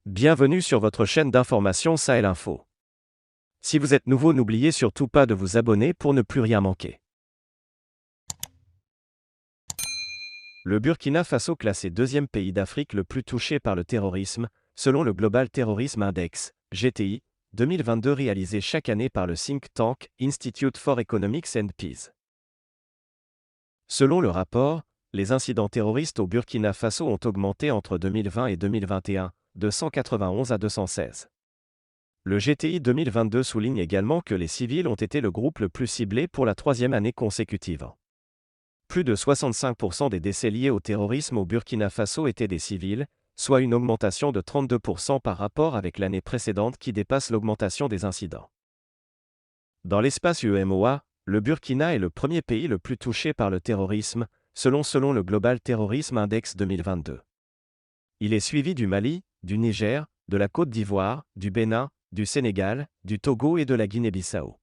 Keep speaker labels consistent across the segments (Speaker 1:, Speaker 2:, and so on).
Speaker 1: Bienvenue sur votre chaîne d'information Sahel Info. Si vous êtes nouveau, n'oubliez surtout pas de vous abonner pour ne plus rien manquer. Le Burkina Faso classé deuxième pays d'Afrique le plus touché par le terrorisme, selon le Global Terrorism Index, GTI, 2022 réalisé chaque année par le think tank Institute for Economics and Peace. Selon le rapport, les incidents terroristes au Burkina Faso ont augmenté entre 2020 et 2021, de 191 à 216. Le GTI 2022 souligne également que les civils ont été le groupe le plus ciblé pour la troisième année consécutive. Plus de 65% des décès liés au terrorisme au Burkina Faso étaient des civils, soit une augmentation de 32% par rapport avec l'année précédente qui dépasse l'augmentation des incidents. Dans l'espace UEMOA, le Burkina est le premier pays le plus touché par le terrorisme, selon le Global Terrorism Index 2022. Il est suivi du Mali, du Niger, de la Côte d'Ivoire, du Bénin, du Sénégal, du Togo et de la Guinée-Bissau.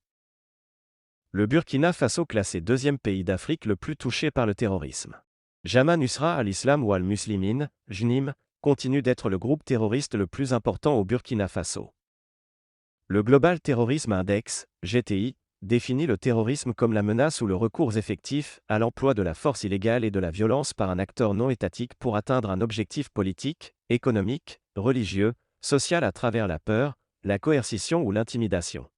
Speaker 1: Le Burkina Faso classé deuxième pays d'Afrique le plus touché par le terrorisme. Jama Nusra al-Islam ou al-Muslimin, JNIM, continue d'être le groupe terroriste le plus important au Burkina Faso. Le Global Terrorism Index, GTI, définit le terrorisme comme la menace ou le recours effectif à l'emploi de la force illégale et de la violence par un acteur non étatique pour atteindre un objectif politique, économique, religieux, social à travers la peur, la coercition ou l'intimidation.